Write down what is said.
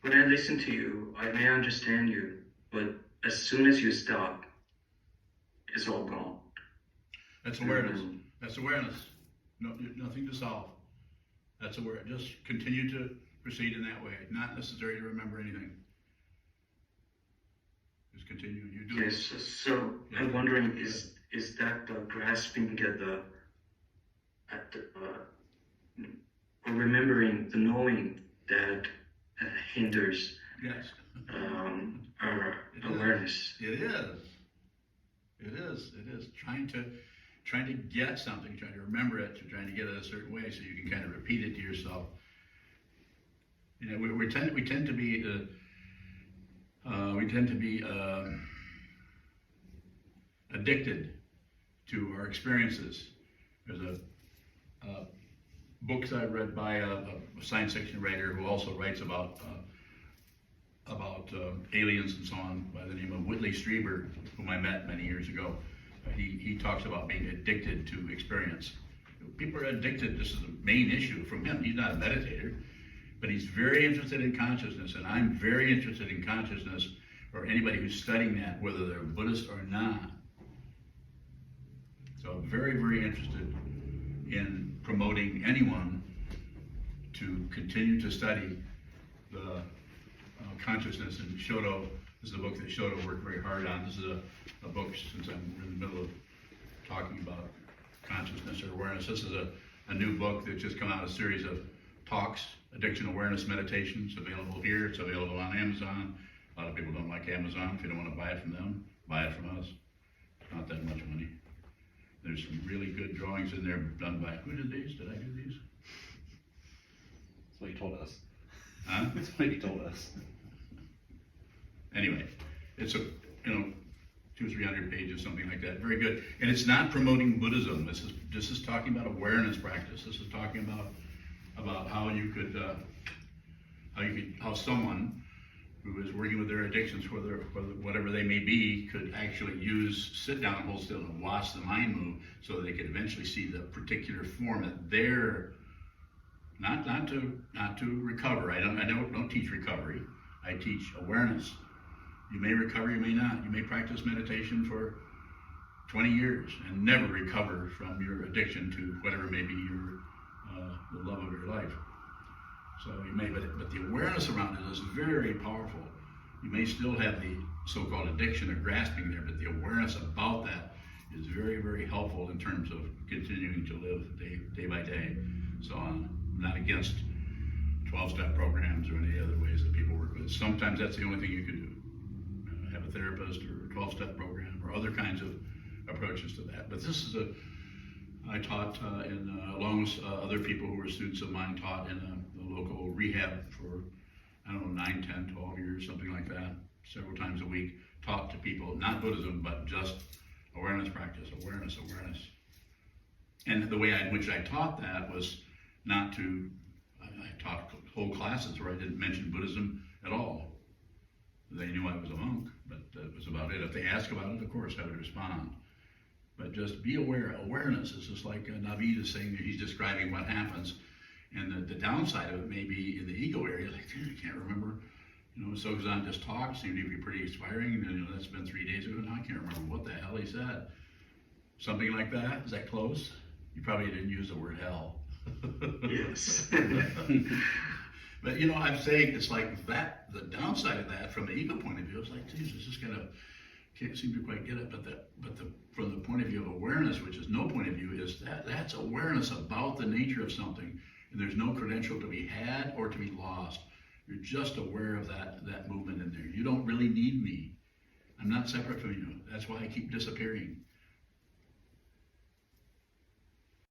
when I listen to you, I may understand you, but as soon as you stop, it's all gone. That's awareness. Um, That's awareness. No, nothing to solve. That's awareness. Just continue to proceed in that way. Not necessary to remember anything. Just continue. You do yes, this. so Yeah. I'm wondering, is that the grasping at the or remembering the knowing that hinders Yes. our It awareness? It is. It is. It is. Trying to get something, trying to remember it, trying to get it a certain way, so you can kind of repeat it to yourself. You know, we tend to be addicted to our experiences. There's a books I read by a science fiction writer who also writes about aliens and so on, by the name of Whitley Strieber, whom I met many years ago. He talks about being addicted to experience. People are addicted. This is the main issue from him. He's not a meditator, but he's very interested in consciousness, and I'm very interested in consciousness, or anybody who's studying that, whether they're Buddhist or not. So I'm very, very interested in promoting anyone to continue to study the consciousness. And Shodo, this is a book that Shodo worked very hard on. This is a book, since I'm in the middle of talking about consciousness or awareness, this is a new book that's just come out, a series of talks, addiction awareness meditations, available here. It's available on Amazon. A lot of people don't like Amazon. If you don't want to buy it from them, buy it from us. Not that much money. There's some really good drawings in there done by, who did these? Did I do these? That's what he told us. Huh? That's what he told us. Anyway, it's 200 or 300 pages, something like that. Very good. And it's not promoting Buddhism. This is talking about awareness practice. This is talking about how you could how someone who is working with their addictions, whatever they may be, could actually use sit down, hold still, and watch the mind move, so that they could eventually see the particular form that they're not to recover. I don't teach recovery. I teach awareness. You may recover, you may not. You may practice meditation for 20 years and never recover from your addiction to whatever may be the love of your life. So you may, but the awareness around it is very powerful. You may still have the so-called addiction or grasping there, but the awareness about that is very, very helpful in terms of continuing to live day by day. So I'm not against 12-step programs or any other ways that people work with. Sometimes that's the only thing you can do. Have a therapist or a 12-step program or other kinds of approaches to that. But this is I taught along with other people who were students of mine, taught in a local rehab for, 9, 10, 12 years, something like that, several times a week, taught to people, not Buddhism, but just awareness practice, awareness. And the way in which I taught that was not to, I taught whole classes where I didn't mention Buddhism at all. They knew I was a monk, but that was about it. If they asked about it, of course, I would respond. But just be aware. Awareness is just like Navid is saying, he's describing what happens. And the downside of it may be in the ego area, like, I can't remember. Sokuzan just talked, seemed to be pretty inspiring. And that's been 3 days ago now. I can't remember what the hell he said. Something like that. Is that close? You probably didn't use the word hell. Yes. But I'm saying it's like that. The downside of that, from the ego point of view, is like, Jesus, this can't seem to quite get it. But from the point of view of awareness, which is no point of view, is that's awareness about the nature of something, and there's no credential to be had or to be lost. You're just aware of that movement in there. You don't really need me. I'm not separate from you. That's why I keep disappearing.